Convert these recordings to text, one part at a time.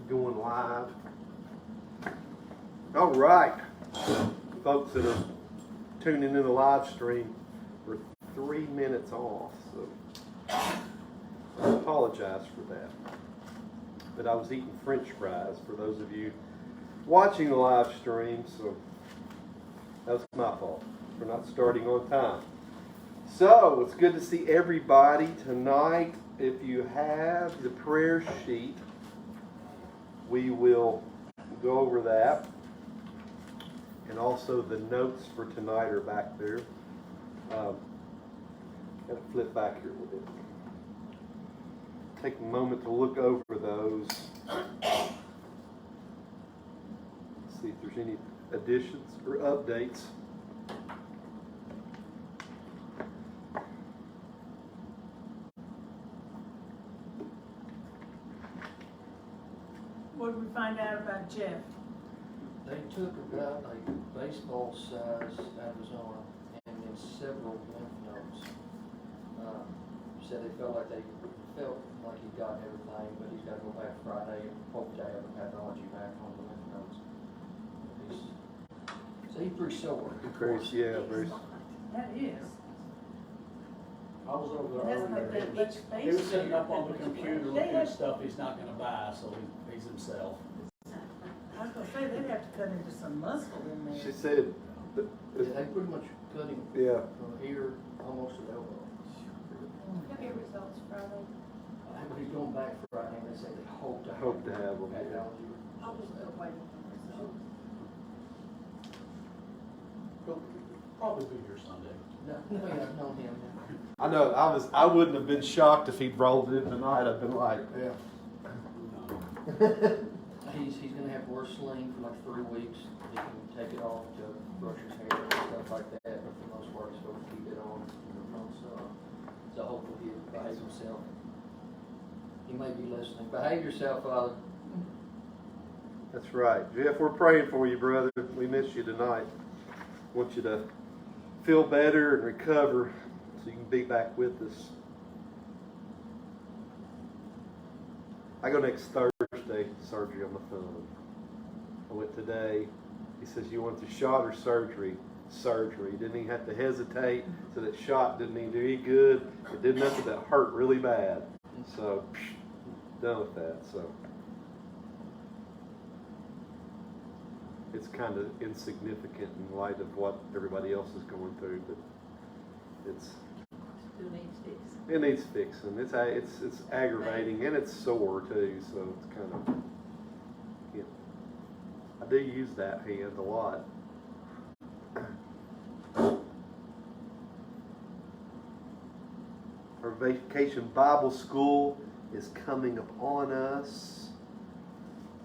going live. All right, folks that are tuning in the live stream, we're 3 minutes off, so I apologize for that. But I was eating French fries for those of you watching the live stream, so that was my fault for not starting on time. So it's good to see everybody tonight. If you have the prayer sheet, we will go over that. And also the notes for tonight are back there. Gotta flip back here a little bit. Take a moment to look over those. See if there's any additions or updates. What did we find out about Jeff? They took about a baseball size out of his arm and then several lymph nodes. Said they felt like he got everything, but he's got to go back Friday and hope to have the pathology back on the lymph nodes. So he's pretty sore. Very. That is. I was over there earlier. But He was sitting up on the computer looking at stuff he's not going to buy, so he's himself. I was going to say, they'd have to cut into some muscle in there. She said, Yeah, they pretty much cut him from here almost to the elbow. Have your results Friday? He's going back Friday, and they say they hope to have them. pathology. I was still waiting for results. He'll probably be here Sunday. No, I've known him. I know, I wouldn't have been shocked if he'd rolled in tonight. I've been like, yeah. He's going to have to wear a sling for like 3 weeks. He can take it off to brush his hair and stuff like that, but for the most part, he's supposed to keep it on. So hopefully he'll behave himself. He may be listening. Behave yourself, Father. That's right. Jeff, we're praying for you, brother. We miss you tonight. Want you to feel better and recover so you can be back with us. I go next Thursday, surgery on my thumb. I went today. He says, you want the shot or surgery? Surgery. Didn't even have to hesitate. So that shot didn't even do any good. It did nothing but hurt really bad. So, done with that. So, it's kind of insignificant in light of what everybody else is going through, but Still needs fixing. it needs fixing. It's aggravating and it's sore too. So it's kind of, yeah. I do use that hand a lot. Our vacation Bible school is coming upon us.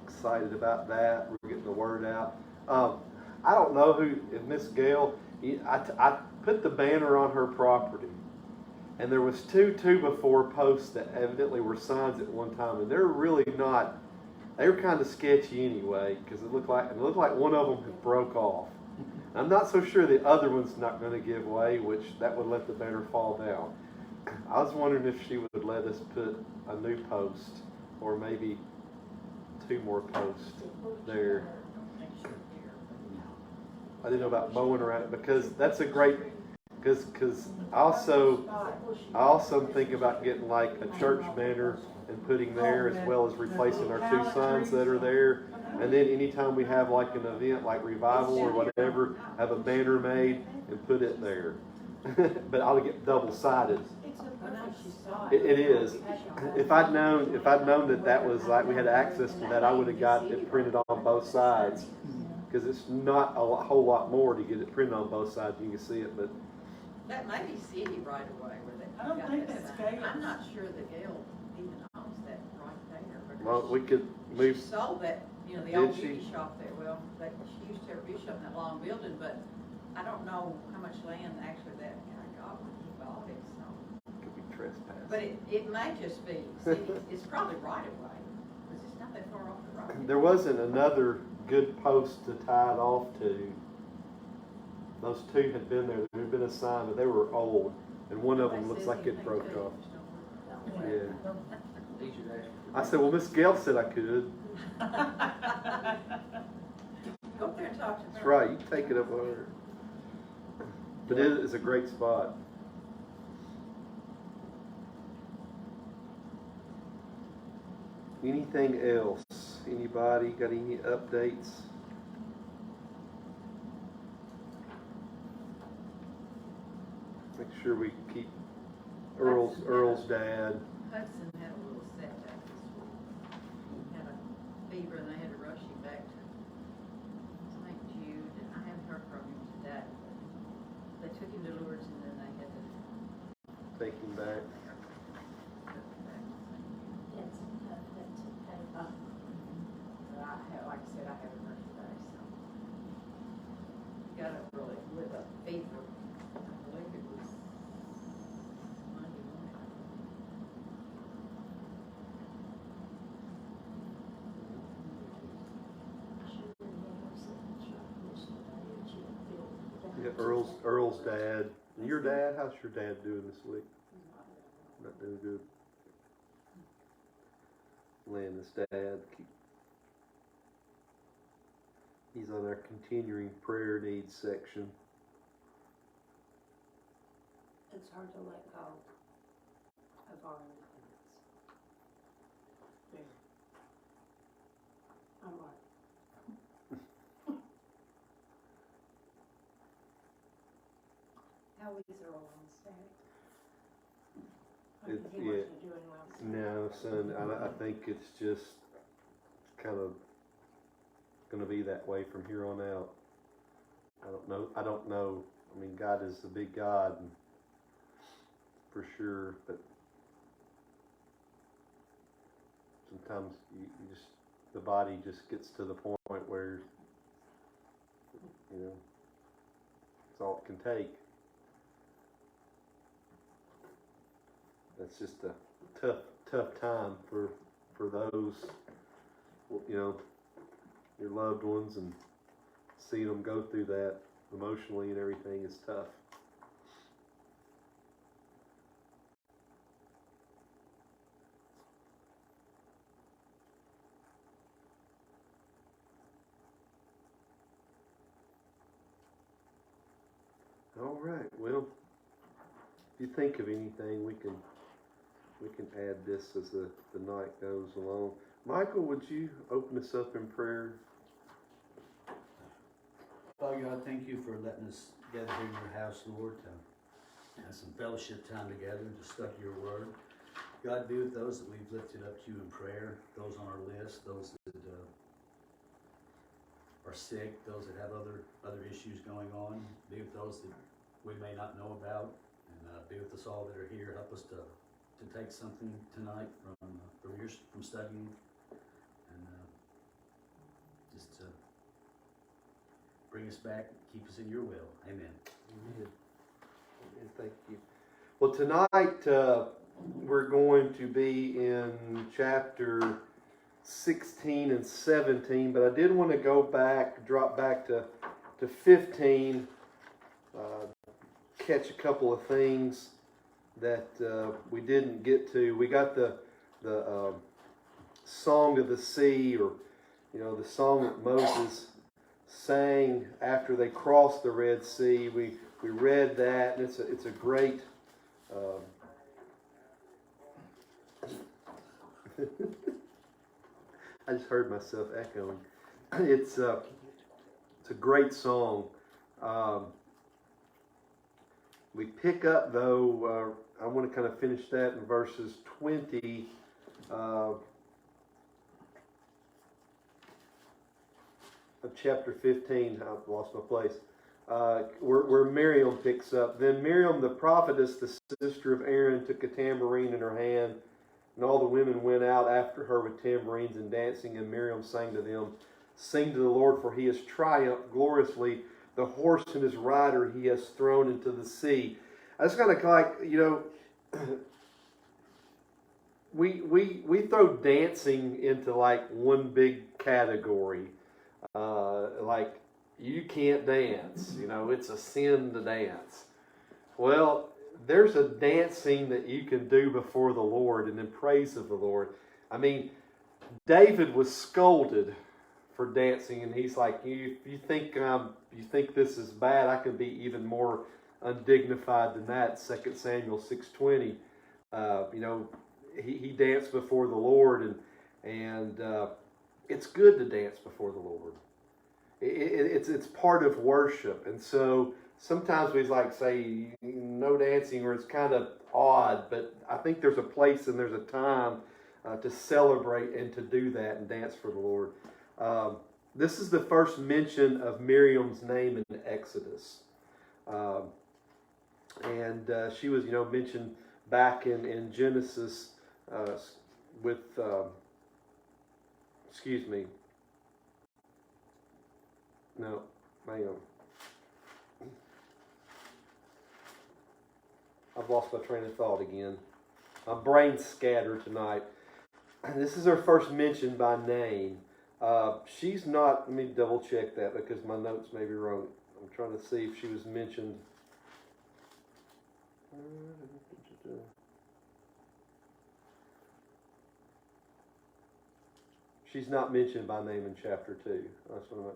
Excited about that. We're getting the word out. I don't know if Miss Gail, I put the banner on her property, and there was 2 2x4 posts that evidently were signs at one time, and they're really not. They were kind of sketchy anyway, because it looked like one of them had broke off. I'm not so sure the other one's not going to give way, which that would let the banner fall down. I was wondering if she would let us put a new post, or maybe 2 more posts there. I didn't know about mowing around it, because that's a great, because I also think about getting like a church banner and putting there, as well as replacing our 2 signs that are there. And then anytime we have like an event like revival or whatever, have a banner made and put it there. But I'll get double-sided. It is. If I'd known that was like we had access to that, I would have got it printed on both sides. Because it's not a whole lot more to get it printed on both sides. You can see it, but That may be city right away where they. I don't think that's Gail. I'm not sure that Gail even owns that right there. well, we could move. She sold that, the Did old she? beauty shop there. Well, she used to have a beauty shop in that long building, but I don't know how much land actually that guy got when he bought it, so. Could be trespassing. But it may just be city. It's probably right away, because it's not that far off the road. There wasn't another good post to tie it off to. Those 2 had been there. There had been a sign, but they were old, and one of them looks like it broke off. Yeah. teacher's asking for. I said, well, Miss Gail said I could. Go up there and talk to her. That's right, you can take it up on her. But it is a great spot. Anything else? Anybody got any updates? Make sure we keep Earl's dad. Hudson had a little setback this week. He had a fever and they had to rush him back to St. Jude, and I haven't heard from him today. They took him to Lourdes and then they had to Take him back. take him back to St. Jude. That's okay. But like I said, I haven't heard today, so. Got up really with a fever. I believe it was Monday morning. Yeah, Earl's dad. Your dad? How's your dad doing this week? Not doing good. Landon's dad. He's on our continuing prayer needs section. It's hard to let go of our independence. Very. I'm like, how is Earl on Saturday? It- He wasn't doing well. No, son, I think it's just kind of going to be that way from here on out. I don't know. I mean, God is a big God, for sure, but sometimes you just, the body just gets to the point where, it's all it can take. That's just a tough time for those, your loved ones, and seeing them go through that emotionally and everything is tough. All right. Well, if you think of anything, we can add this as the night goes along. Michael, would you open us up in prayer? Father God, thank you for letting us gather here in your house, Lord, to have some fellowship time together and to study your word. God, be with those that we've lifted up to you in prayer, those on our list, those that are sick, those that have other issues going on. Be with those that we may not know about, and be with us all that are here. Help us to take something tonight from studying, and just bring us back, keep us in your will. Amen. Amen. Amen. Thank you. Well, tonight we're going to be in chapter 16 and 17, but I did want to drop back to 15, catch a couple of things that we didn't get to. We got the Song of the Sea, or the song that Moses sang after they crossed the Red Sea. We read that, and it's a great I just heard myself echoing. It's a great song. We pick up, though, I want to kind of finish that in verses 20 of chapter 15. I've lost my place. Where Miriam picks up. Then Miriam, the prophetess, the sister of Aaron, took a tambourine in her hand, and all the women went out after her with tambourines and dancing, and Miriam sang to them, "Sing to the Lord, for he has triumphed gloriously. The horse and his rider he has thrown into the sea." I just kind of like, we throw dancing into like one big category. Like, you can't dance, it's a sin to dance. Well, there's a dancing that you can do before the Lord and in praise of the Lord. I mean, David was scolded for dancing, and he's like, you think this is bad? I can be even more undignified than that. 2 Samuel 6:20. He danced before the Lord, and it's good to dance before the Lord. It's part of worship, and so sometimes we like say no dancing, or it's kind of odd. But I think there's a place and there's a time to celebrate and to do that and dance for the Lord. This is the first mention of Miriam's name in Exodus, and she was mentioned back in Genesis with. Excuse me. No, hang on. I've lost my train of thought again. My brain's scattered tonight. This is her first mention by name. She's not, let me double check that because my notes may be wrong. I'm trying to see if she was mentioned. She's not mentioned by name in chapter 2. That's what I'm.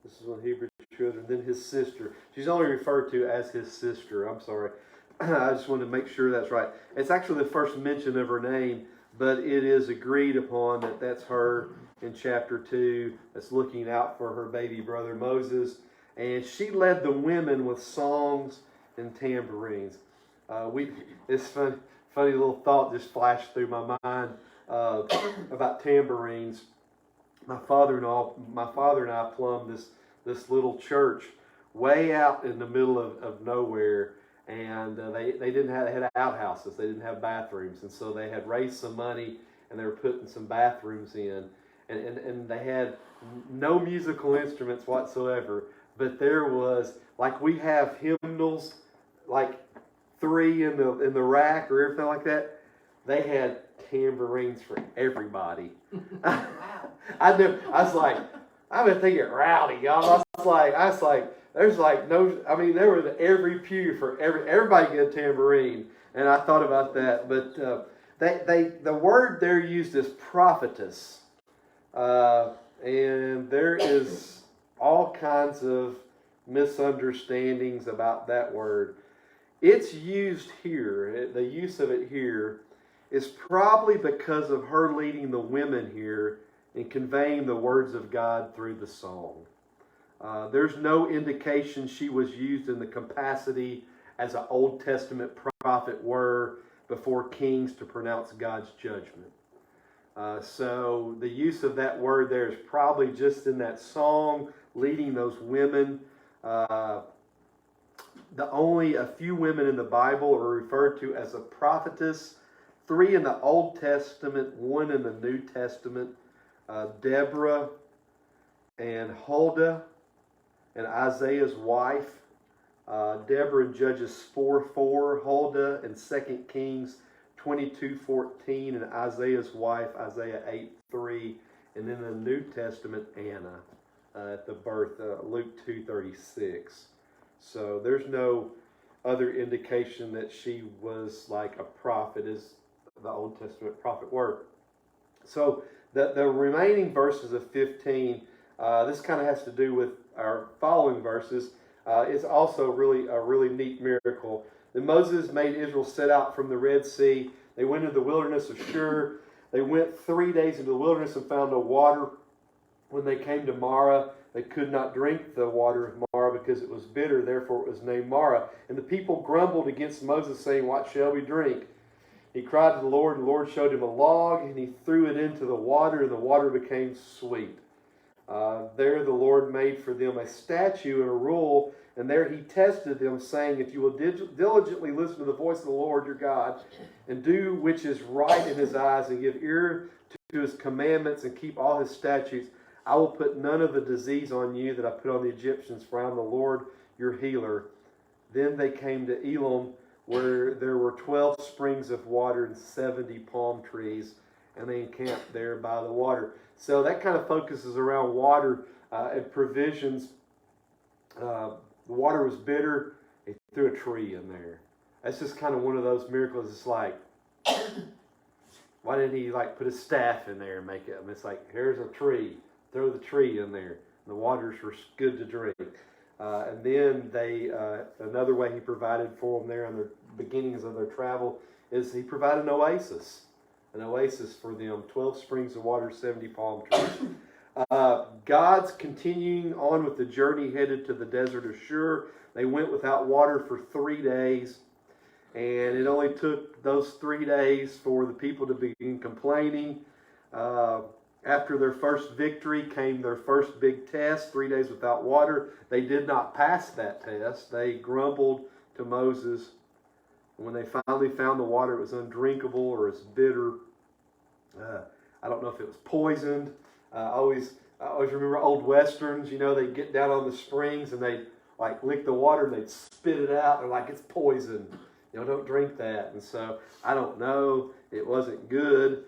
This is one Hebrew children. Then his sister. She's only referred to as his sister. I'm sorry. I just wanted to make sure that's right. It's actually the first mention of her name, but it is agreed upon that that's her in chapter 2. That's looking out for her baby brother Moses. And she led the women with songs and tambourines. It's funny little thought just flashed through my mind about tambourines. My father and I plumbed this little church way out in the middle of nowhere, and they had outhouses. They didn't have bathrooms, and so they had raised some money and they were putting some bathrooms in, and they had no musical instruments whatsoever. But there was, like we have hymnals, like 3 in the rack or everything like that. They had tambourines for everybody. Wow. I was like, I've been thinking rowdy, y'all. I was like, there's like no. I mean, there was every pew for everybody get a tambourine, and I thought about that. But the word there used is prophetess, and there is all kinds of misunderstandings about that word. It's used here. The use of it here is probably because of her leading the women here and conveying the words of God through the song. There's no indication she was used in the capacity as an Old Testament prophet were before kings to pronounce God's judgment. So the use of that word there is probably just in that song leading those women. Only a few women in the Bible are referred to as a prophetess. 3 in the Old Testament, 1 in the New Testament. Deborah and Huldah and Isaiah's wife. Deborah in Judges 4:4, Huldah in 2 Kings 22:14, and Isaiah's wife, Isaiah 8:3, and then in the New Testament, Anna at the birth, Luke 2:36. So there's no other indication that she was like a prophet as the Old Testament prophet were. So the remaining verses of 15, this kind of has to do with our following verses. It's also really a really neat miracle. Then Moses made Israel set out from the Red Sea. They went into the wilderness of Shur. They went 3 days into the wilderness and found no water. When they came to Marah, they could not drink the water of Marah because it was bitter. Therefore it was named Marah. And the people grumbled against Moses, saying, "What shall we drink?" He cried to the Lord, and the Lord showed him a log, and he threw it into the water, and the water became sweet. There the Lord made for them a statute and a rule, and there he tested them, saying, "If you will diligently listen to the voice of the Lord your God, and do which is right in his eyes, and give ear to his commandments, and keep all his statutes, I will put none of the disease on you that I put on the Egyptians, for I am the Lord your healer." Then they came to Elim, where there were 12 springs of water and 70 palm trees, and they encamped there by the water. So that kind of focuses around water and provisions. the water was bitter, he threw a tree in there. That's just kind of one of those miracles. It's like, why didn't he like put a staff in there and make it? I mean, it's like, here's a tree, throw the tree in there. The waters were good to drink. And then another way he provided for them there on the beginnings of their travel is he provided an oasis for them, 12 springs of water, 70 palm trees. God's continuing on with the journey headed to the desert of Shur. They went without water for 3 days, and it only took those 3 days for the people to begin complaining. After their first victory came their first big test, 3 days without water. They did not pass that test. They grumbled to Moses. And when they finally found the water, it was undrinkable or it's bitter. I don't know if it was poisoned. I always remember old westerns. You know, they'd get down on the springs and they'd like lick the water and they'd spit it out. They're like, it's poison. You know, don't drink that. And so I don't know. It wasn't good.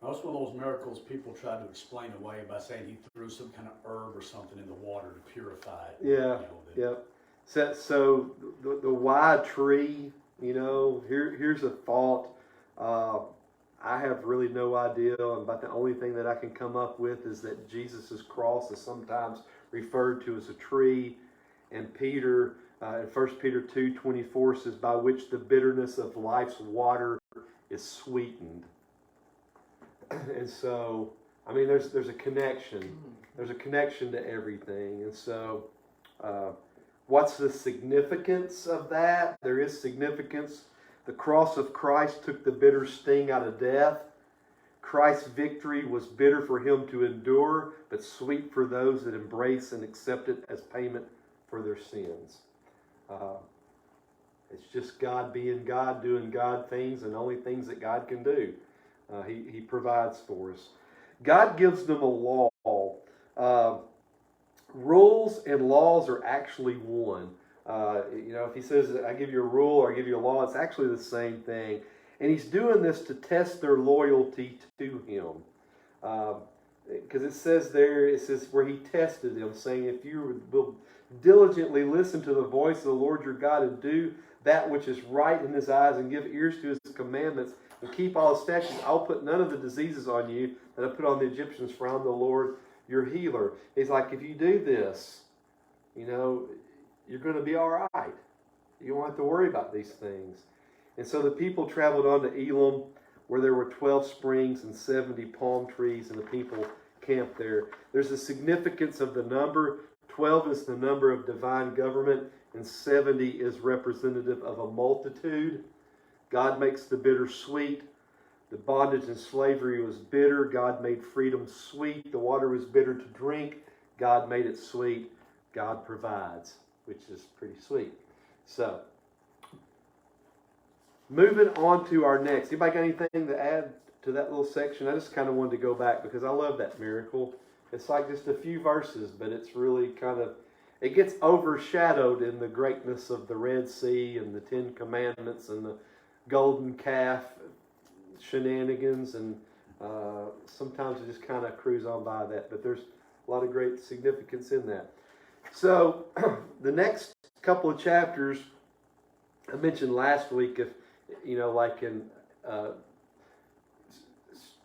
Most of those miracles people try to explain away by saying he threw some kind of herb or something in the water to purify it. Yeah, yep. So the wide tree, you know, here's a thought. I have really no idea, about the only thing that I can come up with is that Jesus' cross is sometimes referred to as a tree, and Peter, in 1 Peter 2:24 says, by which the bitterness of life's water is sweetened. And so, I mean, there's a connection. There's a connection to everything. And so, what's the significance of that? There is significance. The cross of Christ took the bitter sting out of death. Christ's victory was bitter for him to endure, but sweet for those that embrace and accept it as payment for their sins. It's just God being God, doing God things, and only things that God can do. He provides for us. God gives them a law. Rules and laws are actually one. You know, if he says, I give you a rule or I give you a law, it's actually the same thing. And he's doing this to test their loyalty to him. Because it says where he tested them, saying, if you will diligently listen to the voice of the Lord your God and do that which is right in his eyes and give ears to his commandments and keep all his statutes, I'll put none of the diseases on you that I put on the Egyptians, for I'm the Lord your healer. He's like, if you do this, you know, you're going to be all right. You don't have to worry about these things. And so the people traveled on to Elim, where there were 12 springs and 70 palm trees, and the people camped there. There's a significance of the number. 12 is the number of divine government, and 70 is representative of a multitude. God makes the bitter sweet. The bondage and slavery was bitter. God made freedom sweet. The water was bitter to drink. God made it sweet. God provides, which is pretty sweet. So, moving on to our next. Anybody got anything to add to that little section? I just kind of wanted to go back because I love that miracle. It's like just a few verses, but it's really kind of, it gets overshadowed in the greatness of the Red Sea and the Ten Commandments and the golden calf shenanigans, and sometimes I just kind of cruise on by that, but there's a lot of great significance in that. So the next couple of chapters I mentioned last week, if you know, like in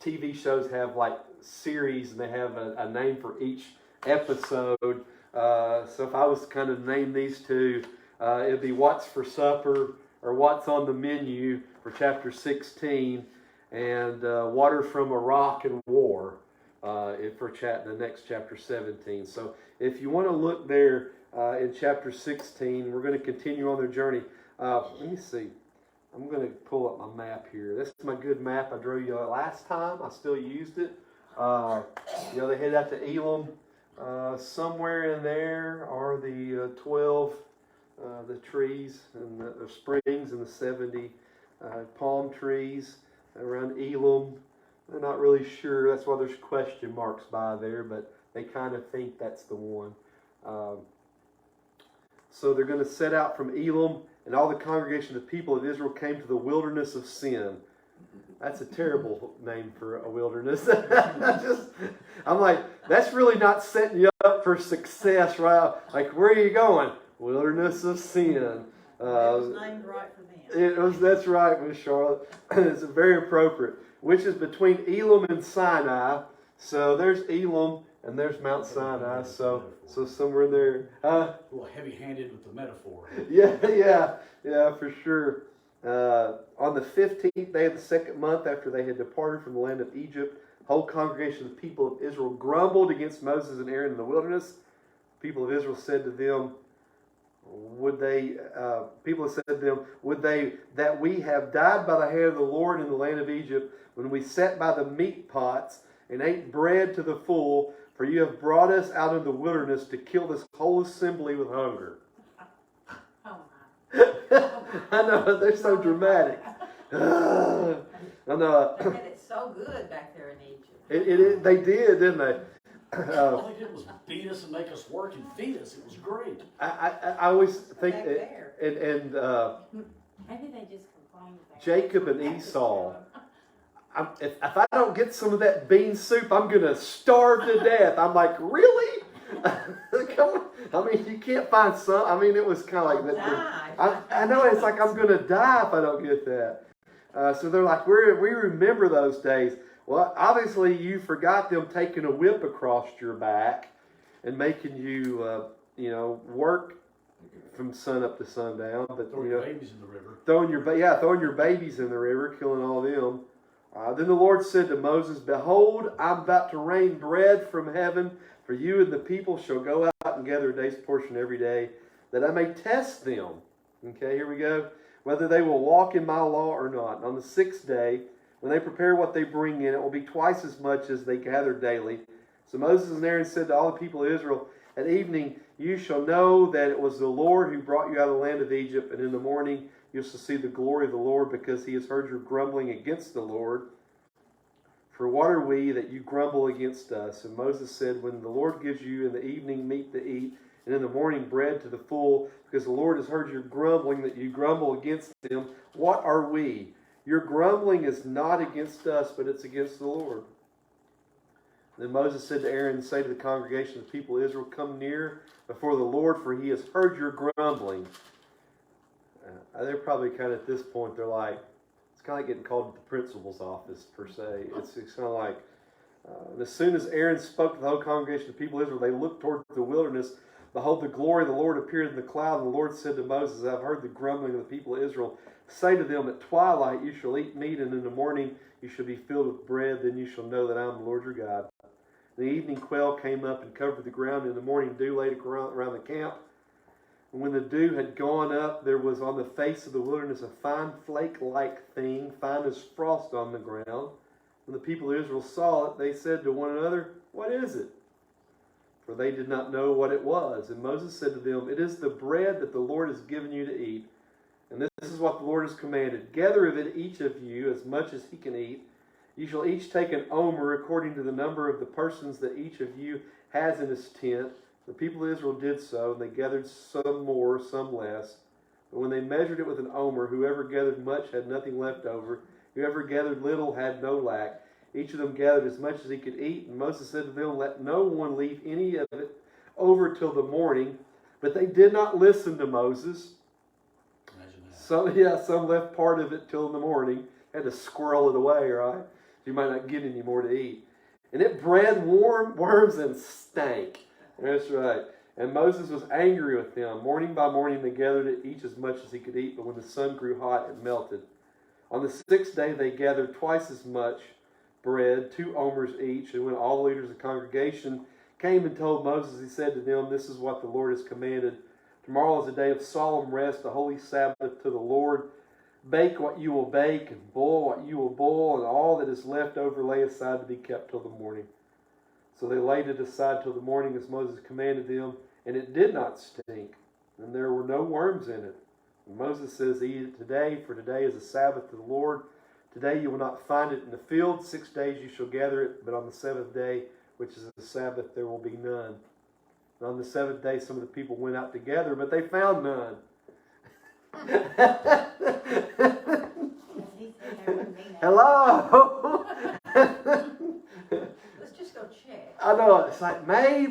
TV shows have like series and they have a name for each episode. So if I was to kind of name these two, it'd be What's for Supper or What's on the Menu for chapter 16, and Water from a Rock and War for the next chapter 17. So if you want to look there in chapter 16, we're going to continue on their journey. Let me see. I'm going to pull up my map here. This is my good map I drew you last time. I still used it. You know, they head out to Elim. Somewhere in there are the 12 the trees and the springs and the 70 palm trees around Elim. They're not really sure. That's why there's question marks by there, but they kind of think that's the one. So they're going to set out from Elim, and all the congregation of the people of Israel came to the wilderness of Sin. That's a terrible name for a wilderness. I'm like, that's really not setting you up for success, right? Like, where are you going? Wilderness of sin. It was named right for them. That's right, Miss Charlotte. It's very appropriate. Which is between Elam and Sinai. So there's Elam and there's Mount Sinai. So somewhere in there. A little heavy-handed with the metaphor. Yeah, for sure. On the 15th day of the second month after they had departed from the land of Egypt, the whole congregation of the people of Israel grumbled against Moses and Aaron in the wilderness. The people of Israel said to them, would they that we have died by the hand of the Lord in the land of Egypt, when we sat by the meat pots and ate bread to the full, for you have brought us out of the wilderness to kill this whole assembly with hunger. Oh my. I know, they're so dramatic. I know. They had it so good back there in Egypt. They did, didn't they? All they did was beat us and make us work and feed us. It was great. I always think, Back there. and Maybe they just complained about Jacob and Esau. If I don't get some of that bean soup, I'm going to starve to death. I'm like, really? Come on. I mean, you can't find some. I mean, it was kind of like that. I know, it's like I'm going to die if I don't get that. So they're like, we remember those days. Well, obviously you forgot them taking a whip across your back and making you, work from sun up to sundown. But Throwing your babies in the river. throwing your babies in the river, killing all them. Then the Lord said to Moses, behold, I'm about to rain bread from heaven, for you and the people shall go out and gather a day's portion every day, that I may test them. Okay, here we go. Whether they will walk in my law or not. And on the sixth day, when they prepare what they bring in, it will be twice as much as they gather daily. So Moses and Aaron said to all the people of Israel, at evening you shall know that it was the Lord who brought you out of the land of Egypt, and in the morning you shall see the glory of the Lord, because he has heard your grumbling against the Lord. For what are we that you grumble against us? And Moses said, when the Lord gives you in the evening meat to eat, and in the morning bread to the full, because the Lord has heard your grumbling, that you grumble against him, what are we? Your grumbling is not against us, but it's against the Lord. Then Moses said to Aaron, say to the congregation of the people of Israel, come near before the Lord, for he has heard your grumbling. They're probably kind of at this point, they're like, it's kind of like getting called to the principal's office, per se. It's kind of like, and as soon as Aaron spoke to the whole congregation of the people of Israel, they looked toward the wilderness. Behold, the glory of the Lord appeared in the cloud, and the Lord said to Moses, I have heard the grumbling of the people of Israel. Say to them, at twilight you shall eat meat, and in the morning you shall be filled with bread. Then you shall know that I am the Lord your God. The evening quail came up and covered the ground. In the morning dew laid around the camp. And when the dew had gone up, there was on the face of the wilderness a fine flake-like thing, fine as frost on the ground. When the people of Israel saw it, they said to one another, what is it? For they did not know what it was. And Moses said to them, it is the bread that the Lord has given you to eat. And this is what the Lord has commanded. Gather of it each of you as much as he can eat. You shall each take an omer according to the number of the persons that each of you has in his tent. The people of Israel did so, and they gathered some more, some less. But when they measured it with an omer, whoever gathered much had nothing left over. Whoever gathered little had no lack. Each of them gathered as much as he could eat. And Moses said to them, let no one leave any of it over till the morning. But they did not listen to Moses. Some left part of it till in the morning. Had to squirrel it away, right? You might not get any more to eat. And it bred worms and stank. That's right. And Moses was angry with them. Morning by morning they gathered it, each as much as he could eat. But when the sun grew hot, it melted. On the sixth day they gathered twice as much bread, 2 omers each. And when all the leaders of the congregation came and told Moses, he said to them, this is what the Lord has commanded. Tomorrow is a day of solemn rest, a holy Sabbath to the Lord. Bake what you will bake, and boil what you will boil, and all that is left over lay aside to be kept till the morning. So they laid it aside till the morning as Moses commanded them, and it did not stink, and there were no worms in it. And Moses says, eat it today, for today is a Sabbath to the Lord. Today you will not find it in the field. 6 days you shall gather it, but on the seventh day, which is the Sabbath, there will be none. And on the seventh day some of the people went out together, but they found none. Hello.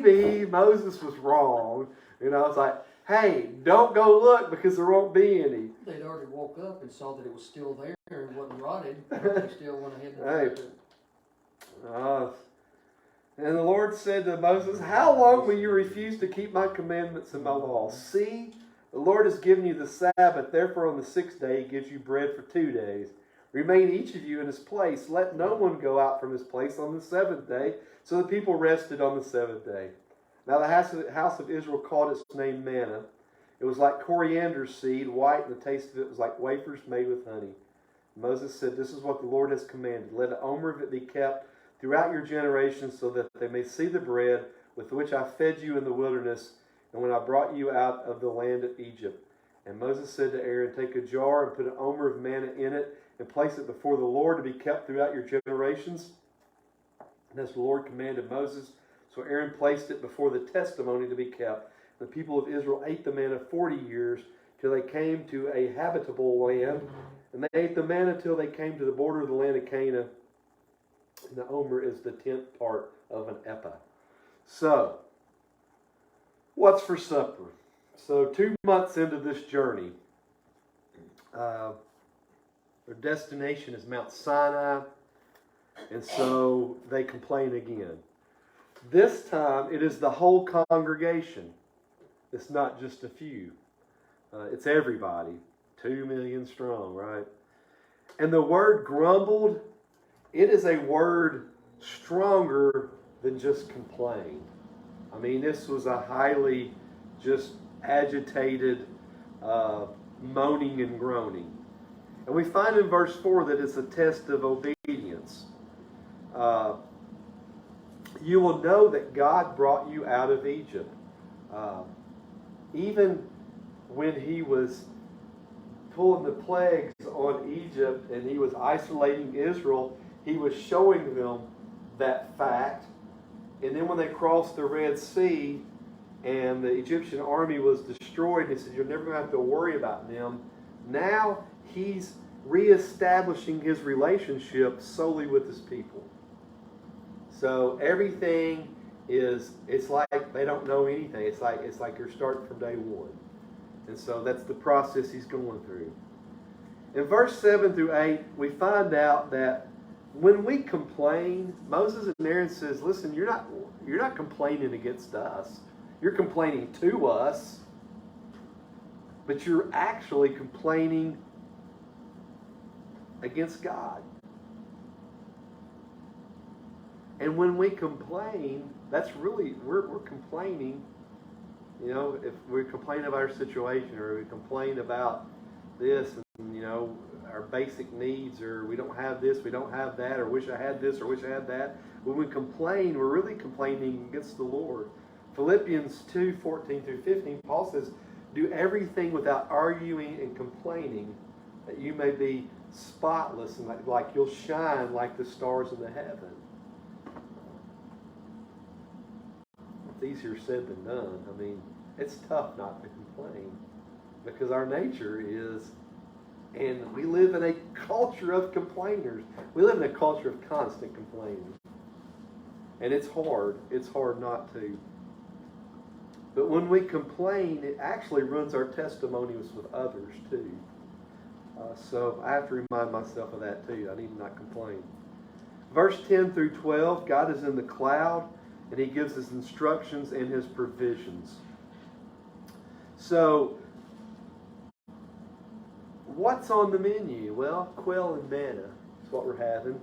maybe Moses was wrong. You know, it's like, hey, don't go look because there won't be any. They'd already woke up and saw that it was still there and wasn't rotted. They still went ahead and Hey. it. And the Lord said to Moses, how long will you refuse to keep my commandments and my laws? See, the Lord has given you the Sabbath. Therefore, on the 6th day, He gives you bread for 2 days. Remain each of you in his place. Let no one go out from his place on the 7th day. So the people rested on the 7th day. Now the house of Israel called its name Manna. It was like coriander seed, white, and the taste of it was like wafers made with honey. Moses said, this is what the Lord has commanded. Let an omer of it be kept throughout your generations so that they may see the bread with which I fed you in the wilderness and when I brought you out of the land of Egypt. And Moses said to Aaron, take a jar and put an omer of manna in it and place it before the Lord to be kept throughout your generations. And as the Lord commanded Moses, so Aaron placed it before the testimony to be kept. The people of Israel ate the manna 40 years till they came to a habitable land. And they ate the manna till they came to the border of the land of Canaan. And the omer is the 10th part of an ephah. So, what's for supper? So 2 months into this journey, their destination is Mount Sinai, and so they complain again. This time, it is the whole congregation. It's not just a few. It's everybody. 2 million strong, right? And the word grumbled, it is a word stronger than just complain. I mean, this was a highly just agitated moaning and groaning. And we find in verse 4 that it's a test of obedience. You will know that God brought you out of Egypt. Even when He was pulling the plagues on Egypt and He was isolating Israel, He was showing them that fact. And then when they crossed the Red Sea and the Egyptian army was destroyed, He said, you're never going to have to worry about them. Now He's reestablishing His relationship solely with His people. So everything is, it's like they don't know anything. It's like you're starting from day one. And so that's the process He's going through. In verse 7 through 8, we find out that when we complain, Moses and Aaron says, listen, you're not complaining against us. You're complaining to us. But you're actually complaining against God. And when we complain, that's really, we're complaining. You know, if we complain about our situation or we complain about this and, you know, our basic needs, or we don't have this, we don't have that, or wish I had this, or wish I had that. When we complain, we're really complaining against the Lord. Philippians 2:14 through 15, Paul says, do everything without arguing and complaining, that you may be spotless and like you'll shine like the stars in the heaven. It's easier said than done. I mean, it's tough not to complain because our nature is, and we live in a culture of complainers. We live in a culture of constant complaining. And it's hard. It's hard not to. But when we complain, it actually ruins our testimonies with others too. So I have to remind myself of that too. I need to not complain. Verse 10 through 12, God is in the cloud and He gives His instructions and His provisions. So, what's on the menu? Well, quail and manna is what we're having.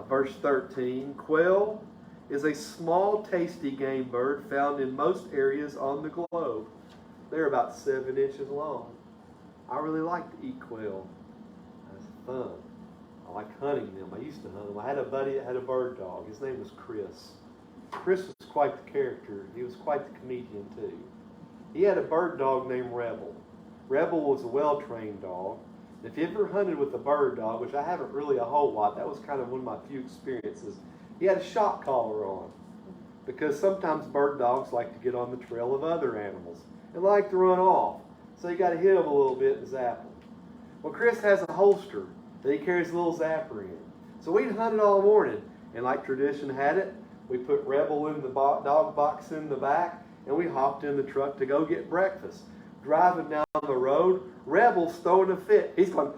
Verse 13, quail is a small, tasty game bird found in most areas on the globe. They're about 7 inches long. I really like to eat quail. That's fun. I like hunting them. I used to hunt them. I had a buddy that had a bird dog. His name was Chris. Chris was quite the character. He was quite the comedian too. He had a bird dog named Rebel. Rebel was a well-trained dog. If you ever hunted with a bird dog, which I haven't really a whole lot, that was kind of one of my few experiences, he had a shock collar on. Because sometimes bird dogs like to get on the trail of other animals and like to run off. So you got to hit them a little bit and zap them. Well, Chris has a holster that he carries a little zapper in. So we'd hunt it all morning. And like tradition had it, We put Rebel in the dog box in the back, and we hopped in the truck to go get breakfast. Driving down the road, Rebel's throwing a fit. He's going,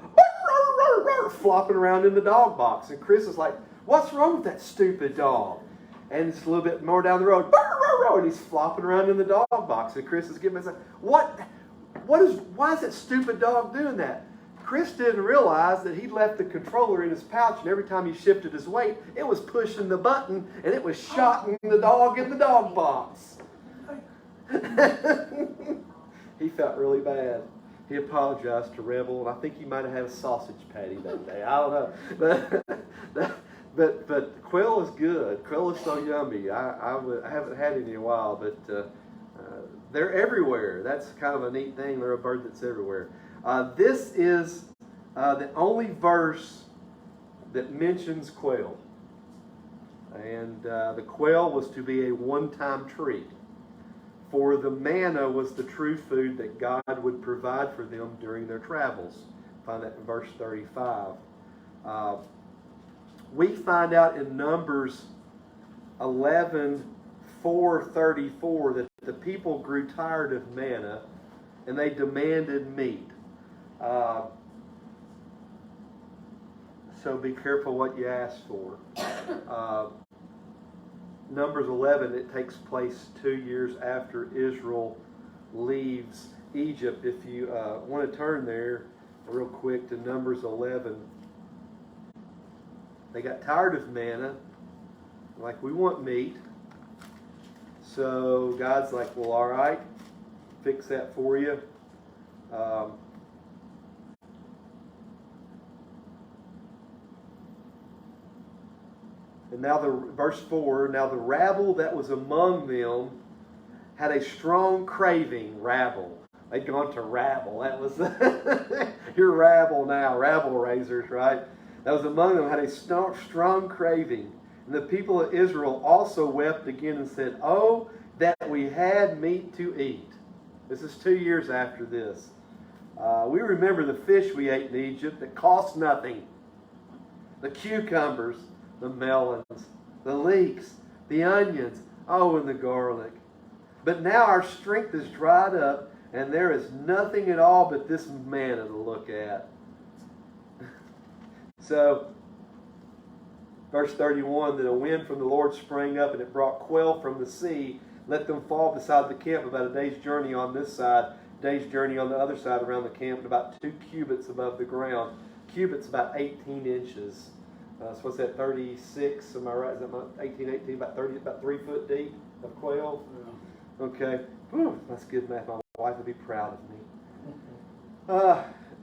flopping around in the dog box. And Chris is like, what's wrong with that stupid dog? And it's a little bit more down the road, and he's flopping around in the dog box. And Chris is giving me, why is that stupid dog doing that? Chris didn't realize that he'd left the controller in his pouch, and every time he shifted his weight, it was pushing the button, and it was shotting the dog in the dog box. He felt really bad. He apologized to Rebel, and I think he might have had a sausage patty that day. I don't know. But quail is good. Quail is so yummy. I haven't had any in a while, but they're everywhere. That's kind of a neat thing. They're a bird that's everywhere. This is the only verse that mentions quail. And the quail was to be a one-time treat. For the manna was the true food that God would provide for them during their travels. Find that in verse 35. We find out in Numbers 11:4-34 that the people grew tired of manna and they demanded meat. So be careful what you ask for. Numbers 11, it takes place 2 years after Israel leaves Egypt. If you want to turn there real quick to Numbers 11. They got tired of manna. Like, we want meat. So God's like, well, all right, fix that for you. And now verse 4, now the rabble that was among them had a strong craving. Rabble. They'd gone to rabble. That was your rabble now, rabble raisers, right? That was among them had a strong craving. And the people of Israel also wept again and said, oh, that we had meat to eat. This is 2 years after this. We remember the fish we ate in Egypt that cost nothing. The cucumbers, the melons, the leeks, the onions, oh, and the garlic. But now our strength is dried up, and there is nothing at all but this manna to look at. So, verse 31, that a wind from the Lord sprang up, and it brought quail from the sea, let them fall beside the camp about a day's journey on this side, day's journey on the other side around the camp, and about 2 cubits above the ground. Cubits about 18 inches. So what's that, 36? Am I right? Is that 18, about 3 foot deep of quail? Yeah. Okay. Whew, that's good math. My wife would be proud of me.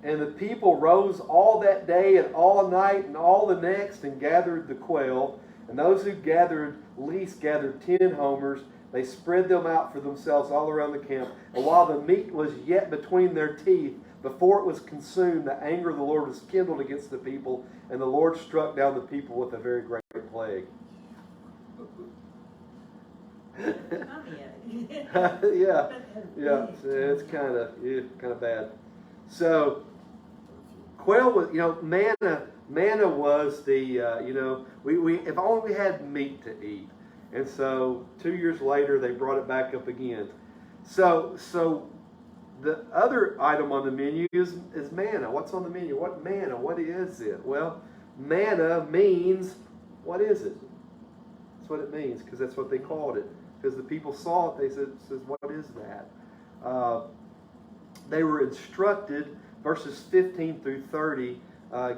And the people rose all that day and all night and all the next and gathered the quail. And those who gathered least gathered 10 homers. They spread them out for themselves all around the camp. And while the meat was yet between their teeth, before it was consumed, the anger of the Lord was kindled against the people, and the Lord struck down the people with a very great plague. yeah, it's kind of bad. So, quail was, manna was the, we if only we had meat to eat. And so 2 years later, they brought it back up again. So the other item on the menu is manna. What's on the menu? What manna? What is it? Well, manna means, what is it? That's what it means, because that's what they called it. Because the people saw it, they said, what is that? They were instructed, verses 15 through 30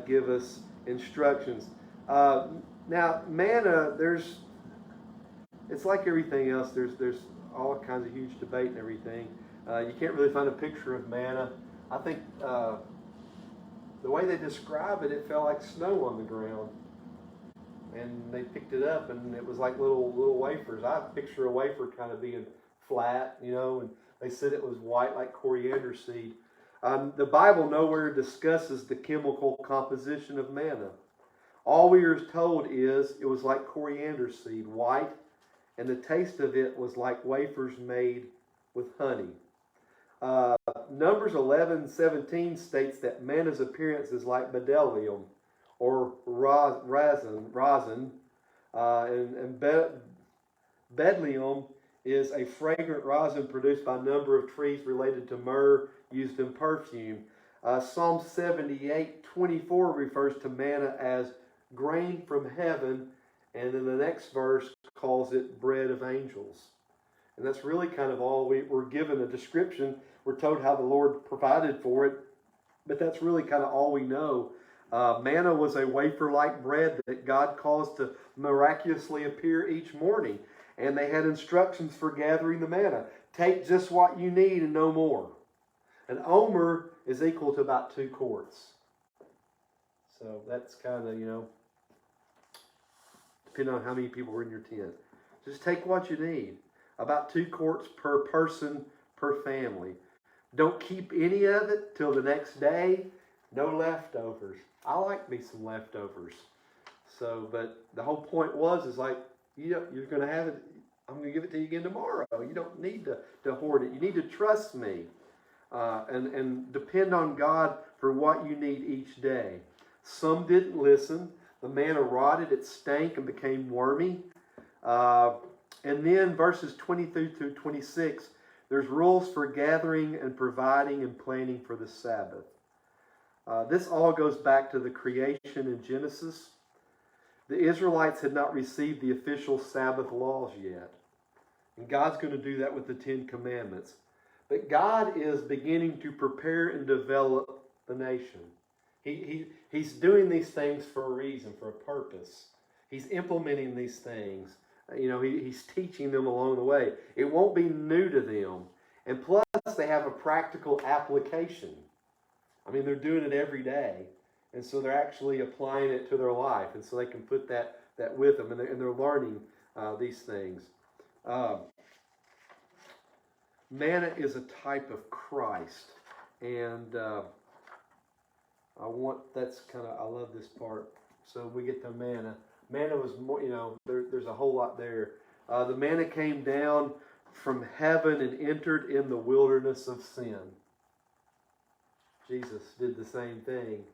give us instructions. Now, manna, it's like everything else. There's all kinds of huge debate and everything. You can't really find a picture of manna. I think the way they describe it, it felt like snow on the ground. And they picked it up, and it was like little wafers. I picture a wafer kind of being flat, and they said it was white like coriander seed. The Bible nowhere discusses the chemical composition of manna. All we are told is it was like coriander seed, white, and the taste of it was like wafers made with honey. Numbers 11:17 states that manna's appearance is like bdellium or rosin, and Bdellium is a fragrant rosin produced by a number of trees related to myrrh used in perfume. Psalm 78:24 refers to manna as grain from heaven, and then the next verse calls it bread of angels. And that's really kind of all we're given a description. We're told how the Lord provided for it, but that's really kind of all we know. Manna was a wafer-like bread that God caused to miraculously appear each morning. And they had instructions for gathering the manna. Take just what you need and no more. An omer is equal to about 2 quarts. So that's kind of, depending on how many people are in your tent. Just take what you need. About 2 quarts per person, per family. Don't keep any of it till the next day. No leftovers. I like me some leftovers. So, but the whole point is like, you're going to have it. I'm going to give it to you again tomorrow. You don't need to hoard it. You need to trust me and depend on God for what you need each day. Some didn't listen. The manna rotted, it stank and became wormy. And then verses 23 through 26, there's rules for gathering and providing and planning for the Sabbath. This all goes back to the creation in Genesis. The Israelites had not received the official Sabbath laws yet. And God's going to do that with the 10 Commandments. But God is beginning to prepare and develop the nation. He's doing these things for a reason, for a purpose. He's implementing these things. He's teaching them along the way. It won't be new to them. And plus, they have a practical application. I mean, they're doing it every day. And so they're actually applying it to their life. And so they can put that with them. And they're learning these things. Manna is a type of Christ. And I love this part. So we get to manna. Manna was more, there's a whole lot there. The manna came down from heaven and entered in the wilderness of sin. Jesus did the same thing.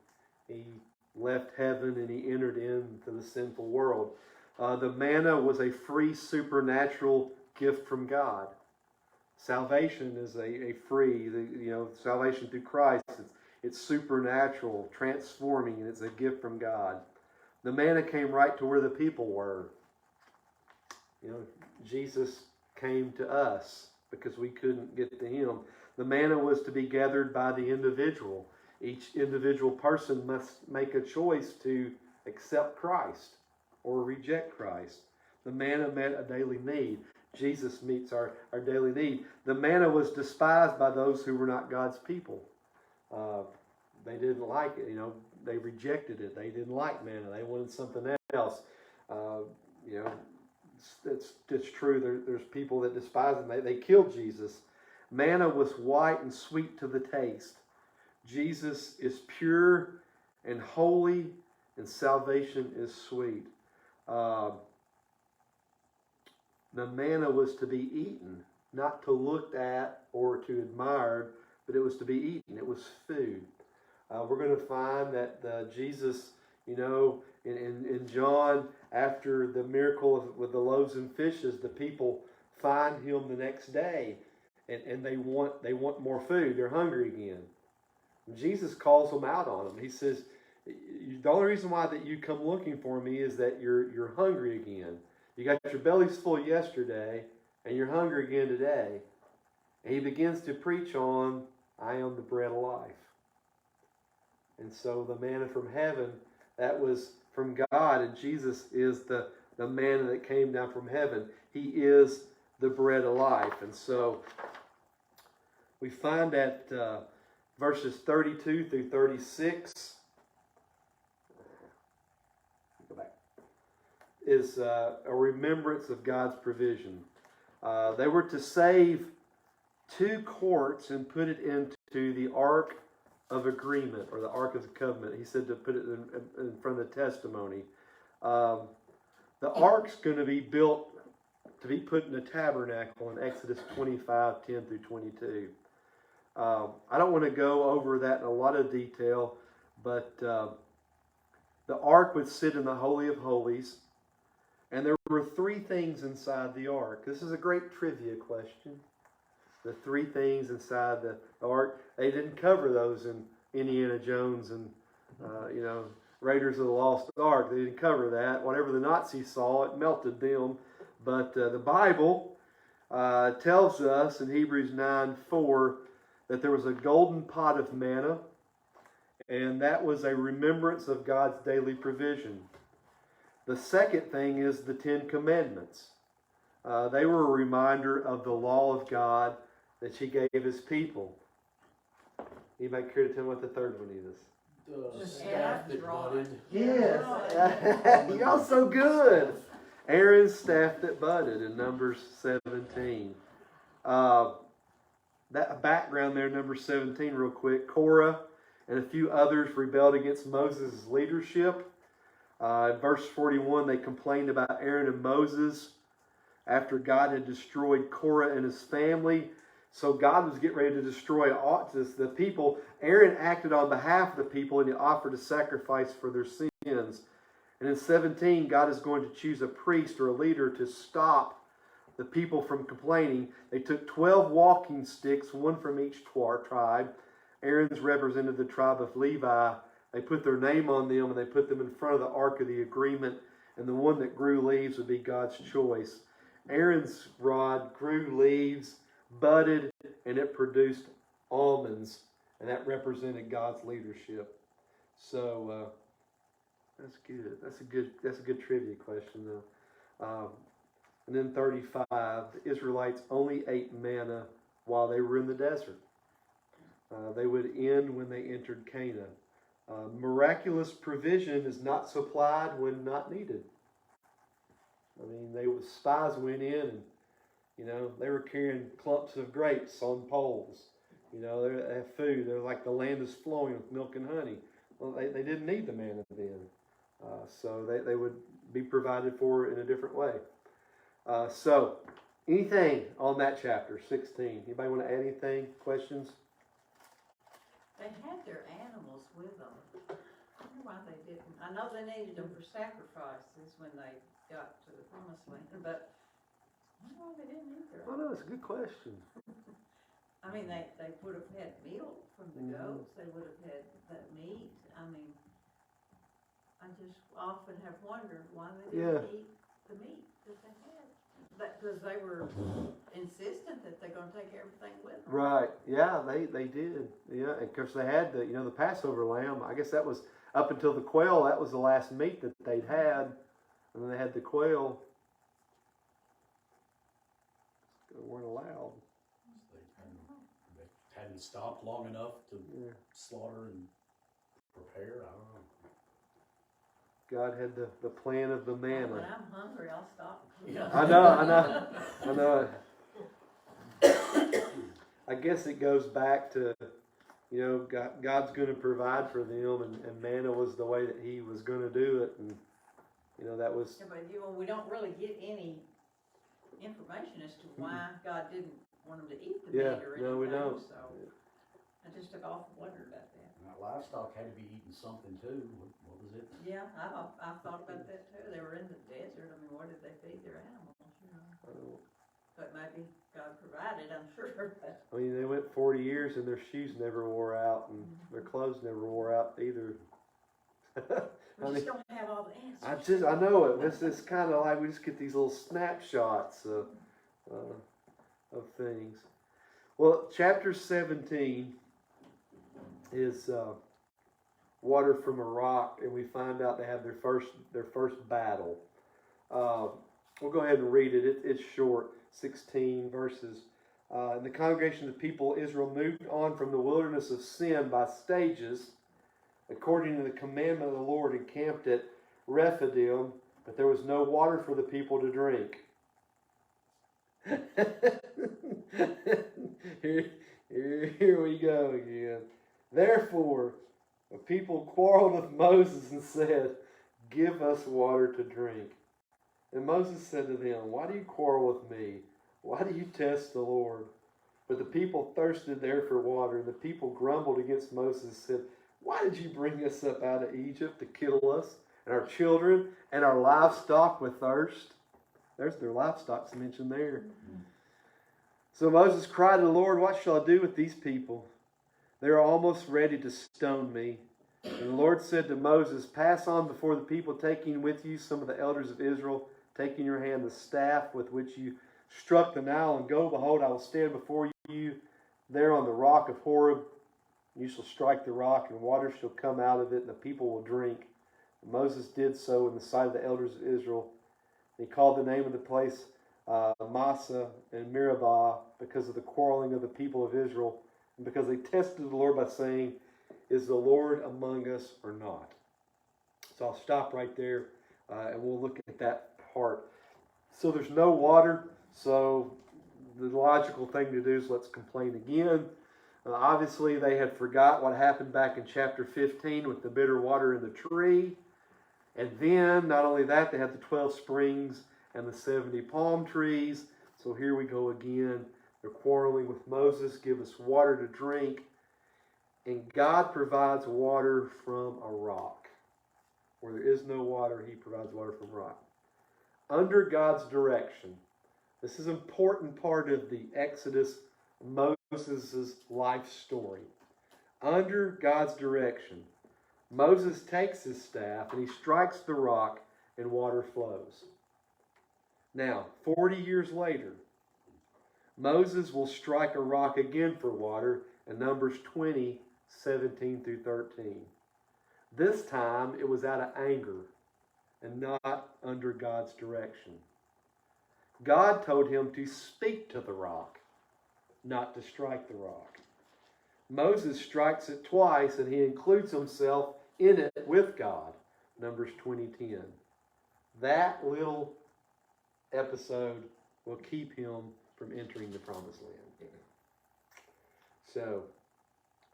He left heaven and he entered into the sinful world. The manna was a free supernatural gift from God. Salvation is a free, salvation through Christ. It's supernatural, transforming, and it's a gift from God. The manna came right to where the people were. Jesus came to us because we couldn't get to him. The manna was to be gathered by the individual. Each individual person must make a choice to accept Christ or reject Christ. The manna met a daily need. Jesus meets our daily need. The manna was despised by those who were not God's people. They didn't like it. They rejected it. They didn't like manna. They wanted something else. It's true. There's people that despise it. They killed Jesus. Manna was white and sweet to the taste. Jesus is pure and holy, and salvation is sweet. The manna was to be eaten, not to look at or to admire, but it was to be eaten. It was food. We're going to find that Jesus, in John, after the miracle with the loaves and fishes, the people find him the next day, and they want more food. They're hungry again. And Jesus calls them out on them. He says, the only reason why that you come looking for me is that you're hungry again. You got your bellies full yesterday, and you're hungry again today. And he begins to preach on, I am the bread of life. And so the manna from heaven, that was from God, and Jesus is the manna that came down from heaven. He is the bread of life. And so we find that verses 32 through 36 is a remembrance of God's provision. They were to save 2 quarts and put it into the Ark of Agreement, or the Ark of the Covenant. He said to put it in front of the testimony. The Ark's going to be built to be put in the tabernacle in Exodus 25, 10 through 22. I don't want to go over that in a lot of detail, but the Ark would sit in the Holy of Holies. And there were three things inside the ark. This is a great trivia question. The three things inside the ark. They didn't cover those in Indiana Jones and, Raiders of the Lost Ark. They didn't cover that. Whatever the Nazis saw, it melted them. But the Bible tells us in Hebrews 9:4 that there was a golden pot of manna, and that was a remembrance of God's daily provision. The second thing is the Ten Commandments. They were a reminder of the law of God that He gave His people. Anybody care to tell me what the third one is? The Just staff that budded. Yes. Y'all so good. Aaron's staff that budded in Numbers 17. That background there, number 17, real quick. Korah and a few others rebelled against Moses' leadership. In verse 41, they complained about Aaron and Moses after God had destroyed Korah and his family. So God was getting ready to destroy the people. Aaron acted on behalf of the people and he offered a sacrifice for their sins. And in 17, God is going to choose a priest or a leader to stop the people from complaining. They took 12 walking sticks, one from each tribe. Aaron's represented the tribe of Levi. They put their name on them and they put them in front of the Ark of the Agreement. And the one that grew leaves would be God's choice. Aaron's rod grew leaves, budded, and it produced almonds. And that represented God's leadership. So that's good. That's a good trivia question though. And then 35, the Israelites only ate manna while they were in the desert. They would end when they entered Canaan. Miraculous provision is not supplied when not needed. I mean, spies went in and, they were carrying clumps of grapes on poles. They have food. They're like the land is flowing with milk and honey. Well, they didn't need the manna then. So they would be provided for in a different way. So, anything on that chapter, 16? Anybody want to add anything? Questions? They had their animals with them. I wonder why they didn't. I know they needed them for sacrifices when they got to the promised land, but I wonder why they didn't need their Oh, no, it's a good question. I mean, they would have had milk from the goats. They would have had that meat. I mean, I just often have wondered why they didn't eat the meat that they had. Because they were insistent that they're going to take everything with them. Right. Yeah, they did. Yeah, and of course they had the Passover lamb. I guess that was up until the quail. That was the last meat that they'd had, and then they had the quail. They weren't allowed. They hadn't stopped long enough to slaughter and prepare. I don't know. God had the plan of the manna. When I'm hungry, I'll stop. Yeah. I know. I guess it goes back to, God's going to provide for them, and manna was the way that He was going to do it, and that was. Yeah, but we don't really get any information as to why God didn't want them to eat the meat or anything. No, we don't. So I just took off and wondered about that. Now, livestock had to be eating something too. What was it? Yeah, I thought about that too. They were in the desert. I mean, what did they feed their animals? But maybe God provided, I'm sure. I mean, they went 40 years and their shoes never wore out, and their clothes never wore out either. We just don't have all the answers. I know it. This is kind of like we just get these little snapshots of things. Well, chapter 17 is water from a rock, and we find out they have their first battle. We'll go ahead and read it. It's short, 16 verses. In the congregation of the people, Israel moved on from the wilderness of sin by stages, according to the commandment of the Lord, and camped at Rephidim, but there was no water for the people to drink. Here we go again. Therefore, the people quarreled with Moses and said, "Give us water to drink." And Moses said to them, "Why do you quarrel with me? Why do you test the Lord?" But the people thirsted there for water, and the people grumbled against Moses and said, "Why did you bring us up out of Egypt to kill us and our children and our livestock with thirst. There's their livestock's mentioned there. So Moses cried to the Lord, what shall I do with these people? They are almost ready to stone me. And the Lord said to Moses, pass on before the people, taking with you some of the elders of Israel, taking in your hand the staff with which you struck the Nile, and go, behold, I will stand before you there on the rock of Horeb. You shall strike the rock, and water shall come out of it, and the people will drink. And Moses did so in the sight of the elders of Israel. He called the name of the place Massa and Meribah, because of the quarreling of the people of Israel, and because they tested the Lord by saying, is the Lord among us or not? So I'll stop right there, and we'll look at that part. So there's no water, so the logical thing to do is let's complain again. Obviously, they had forgot what happened back in chapter 15 with the bitter water in the tree. And then, not only that, they had the 12 springs and the 70 palm trees. So here we go again. They're quarreling with Moses. Give us water to drink. And God provides water from a rock. Where there is no water, He provides water from a rock. Under God's direction. This is an important part of the Exodus, Moses' life story. Under God's direction, Moses takes his staff and he strikes the rock and water flows. Now, 40 years later, Moses will strike a rock again for water in Numbers 20, 17 through 13. This time it was out of anger and not under God's direction. God told him to speak to the rock, not to strike the rock. Moses strikes it twice, and he includes himself in it with God. Numbers 20:10. That little episode will keep him from entering the promised land. So,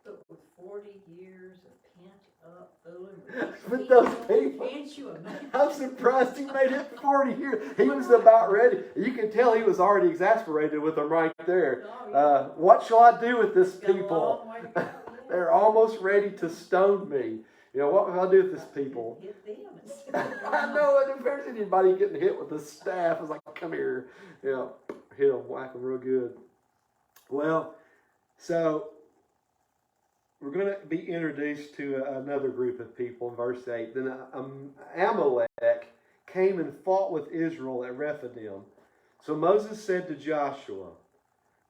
But with 40 years of pent-up fooling with those people, can't you imagine? I'm surprised he made it 40 years. He was about ready. You can tell he was already exasperated with them right there. What shall I do with this people? They're almost ready to stone me. You know, what will I do with this people? Hit them instead of I know, and if there's anybody getting hit with a staff, it's like, come here. You know, hit them, whack them real good. Well, so we're going to be introduced to another group of people in verse 8. Then Amalek came and fought with Israel at Rephidim. So Moses said to Joshua,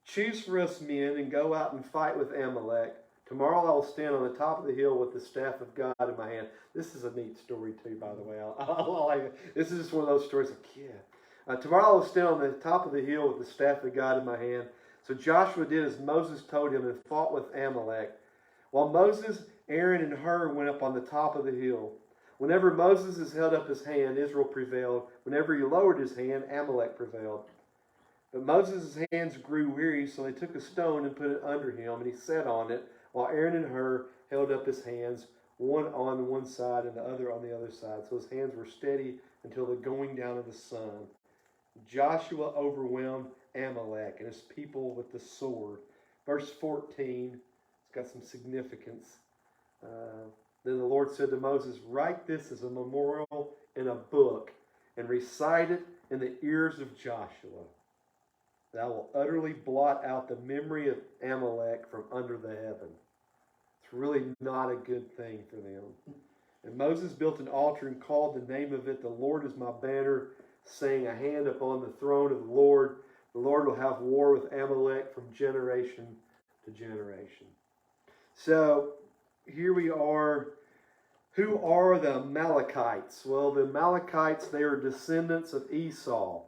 choose for us men and go out and fight with Amalek. Tomorrow I will stand on the top of the hill with the staff of God in my hand. This is a neat story too, by the way. I like it. This is just one of those stories like, yeah. Tomorrow I will stand on the top of the hill with the staff of God in my hand. So Joshua did as Moses told him and fought with Amalek. While Moses, Aaron, and Hur went up on the top of the hill. Whenever Moses held up his hand, Israel prevailed. Whenever he lowered his hand, Amalek prevailed. But Moses' hands grew weary, so they took a stone and put it under him, and he sat on it, while Aaron and Hur held up his hands, one on one side and the other on the other side. So his hands were steady until the going down of the sun. Joshua overwhelmed Amalek and his people with the sword. Verse 14, it's got some significance. Then the Lord said to Moses, write this as a memorial in a book and recite it in the ears of Joshua. That I will utterly blot out the memory of Amalek from under the heaven. It's really not a good thing for them. And Moses built an altar and called the name of it, the Lord is my banner, saying, a hand upon the throne of the Lord. The Lord will have war with Amalek from generation to generation. So, here we are. Who are the Amalekites? Well, the Amalekites, they are descendants of Esau.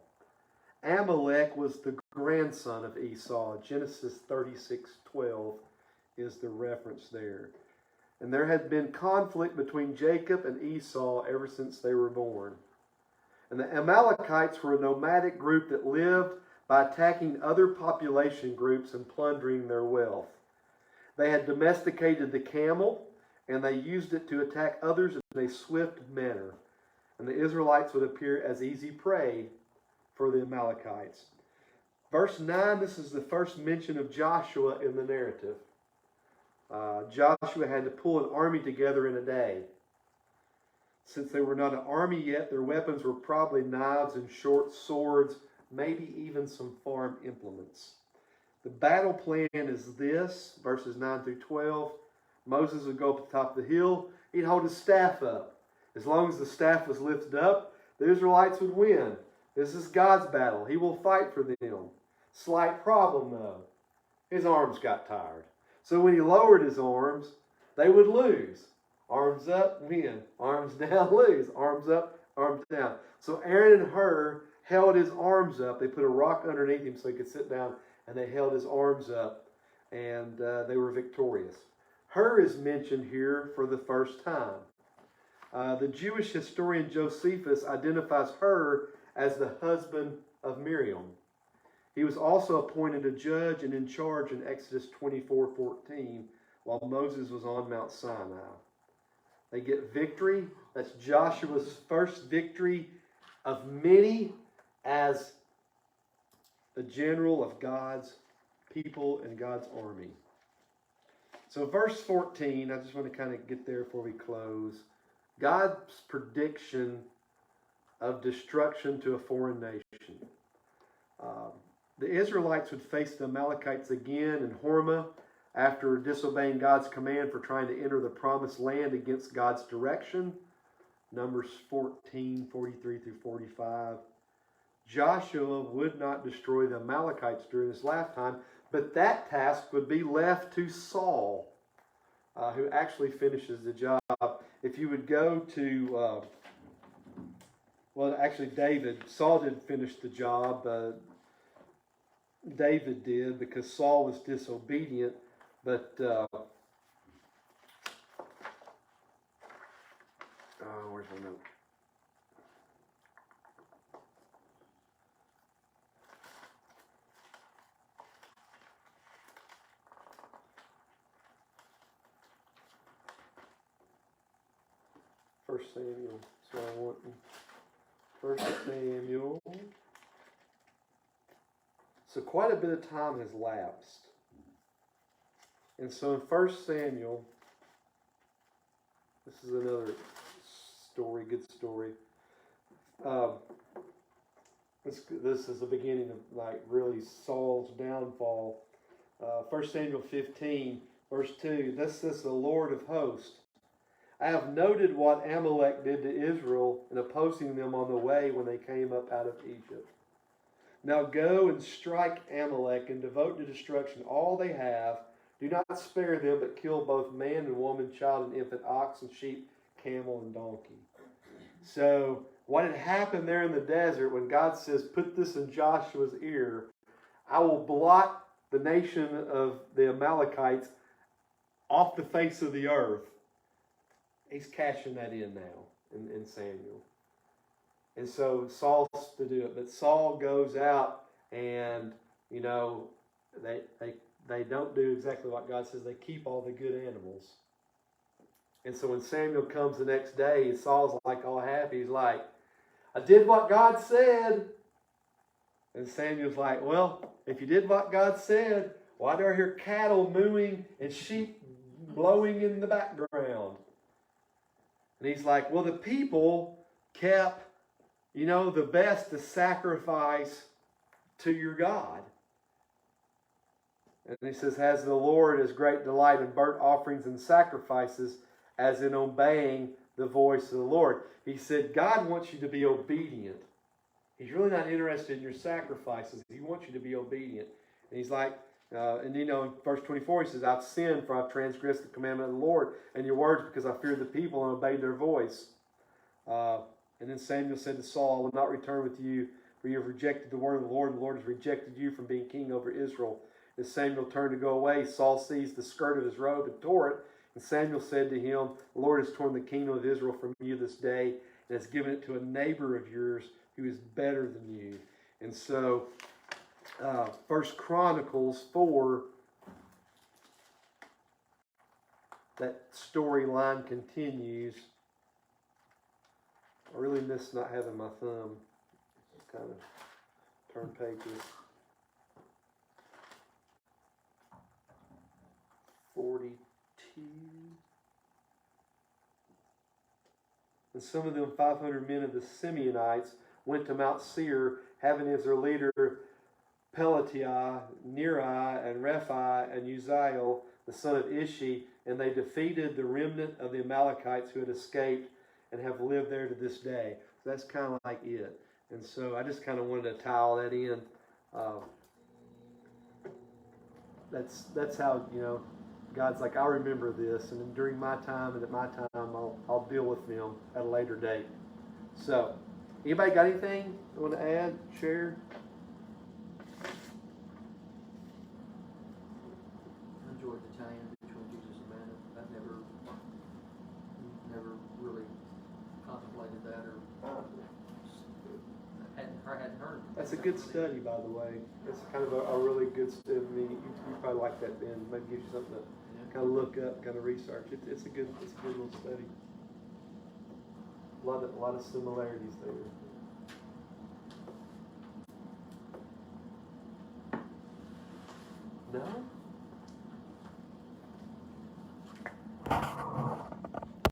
Amalek was the grandson of Esau. Genesis 36:12 is the reference there. And there had been conflict between Jacob and Esau ever since they were born. And the Amalekites were a nomadic group that lived by attacking other population groups and plundering their wealth. They had domesticated the camel, and they used it to attack others in a swift manner. And the Israelites would appear as easy prey for the Amalekites. Verse 9, this is the first mention of Joshua in the narrative. Joshua had to pull an army together in a day. Since they were not an army yet, their weapons were probably knives and short swords, maybe even some farm implements. The battle plan is this, verses 9 through 12. Moses would go up the top of the hill. He'd hold his staff up. As long as the staff was lifted up, the Israelites would win. This is God's battle. He will fight for them. Slight problem, though. His arms got tired. So when he lowered his arms, they would lose. Arms up, win. Arms down, lose. Arms up, arms down. So Aaron and Hur held his arms up. They put a rock underneath him so he could sit down, and they held his arms up, and they were victorious. Hur is mentioned here for the first time. The Jewish historian Josephus identifies Hur as the husband of Miriam. He was also appointed a judge and in charge in Exodus 24:14 while Moses was on Mount Sinai. They get victory. That's Joshua's first victory of many as the general of God's people and God's army. So verse 14, I just want to kind of get there before we close. God's prediction of destruction to a foreign nation. The Israelites would face the Amalekites again in Hormah after disobeying God's command for trying to enter the promised land against God's direction. Numbers 14:43 through 45. Joshua would not destroy the Amalekites during his lifetime, but that task would be left to Saul, who actually finishes the job. If you would go to, David. Saul didn't finish the job. David did because Saul was disobedient. But, where's my note? First Samuel. So I want First Samuel. So quite a bit of time has lapsed. And so in 1 Samuel, this is another story, good story. This is the beginning of really Saul's downfall. 1 Samuel 15, verse 2, Thus says the Lord of hosts, I have noted what Amalek did to Israel in opposing them on the way when they came up out of Egypt. Now go and strike Amalek and devote to destruction all they have. Do not spare them, but kill both man and woman, child and infant, ox and sheep, camel and donkey. So what had happened there in the desert when God says, put this in Joshua's ear, I will blot the nation of the Amalekites off the face of the earth. He's cashing that in now in Samuel. And so Saul's to do it. But Saul goes out and, they don't do exactly what God says. They keep all the good animals. And so when Samuel comes the next day, Saul's all happy. He's like, I did what God said. And Samuel's like, well, if you did what God said, why do I hear cattle mooing and sheep blowing in the background? And he's like, well, the people kept, the best to sacrifice to your God. And he says, has the Lord as great delight in burnt offerings and sacrifices as in obeying the voice of the Lord. He said, God wants you to be obedient. He's really not interested in your sacrifices. He wants you to be obedient. And he's like, in verse 24, he says, I've sinned for I've transgressed the commandment of the Lord and your words because I feared the people and obeyed their voice. And then Samuel said to Saul, I will not return with you, for you have rejected the word of the Lord, and the Lord has rejected you from being king over Israel. As Samuel turned to go away, Saul seized the skirt of his robe and tore it. And Samuel said to him, the Lord has torn the kingdom of Israel from you this day, and has given it to a neighbor of yours who is better than you. And so, 1 Chronicles 4, that storyline continues. I really miss not having my thumb. Kind of turn pages. 42. And some of them 500 men of the Simeonites went to Mount Seir, having as their leader Pelatiah, Neri, and Rephi, and Uzziel, the son of Ishi, and they defeated the remnant of the Amalekites who had escaped and have lived there to this day. So that's kind of like it. And so I just kind of wanted to tie all that in. That's how, God's like, I remember this, and during my time and at my time, I'll deal with them at a later date. So, anybody got anything you want to add, share? I enjoyed the tie-in between Jesus and Manna. I've never really contemplated that or hadn't heard. That's a good study, by the way. It's kind of a really good study. I mean, you probably like that, Ben. Maybe gives you something to kind of look up, kind of research. It's a good little study. A lot of similarities there. No?